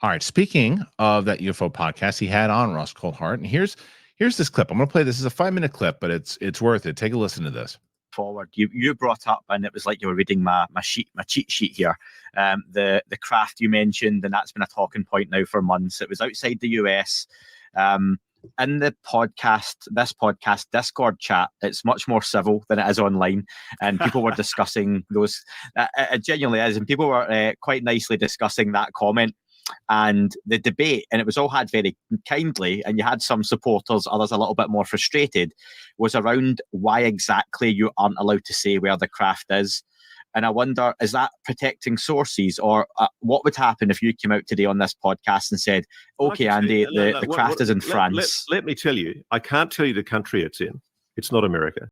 All right. Speaking of that UFO podcast, he had on Ross Coulthart, and here's this clip. I'm going to play this. Is a 5-minute clip, but it's worth it. Take a listen to this. Forward, you brought up, and it was like you were reading my cheat sheet here. The craft you mentioned, and that's been a talking point now for months. It was outside the US. In this podcast Discord chat, it's much more civil than it is online, and people were discussing those. It genuinely is, and people were quite nicely discussing that comment and the debate, and it was all had very kindly, and you had some supporters, others a little bit more frustrated, was around why exactly you aren't allowed to say where the craft is. And I wonder, is that protecting sources, or what would happen if you came out today on this podcast and said, okay, Andy, the craft is in France? Let me tell you, I can't tell you the country it's in. It's not America.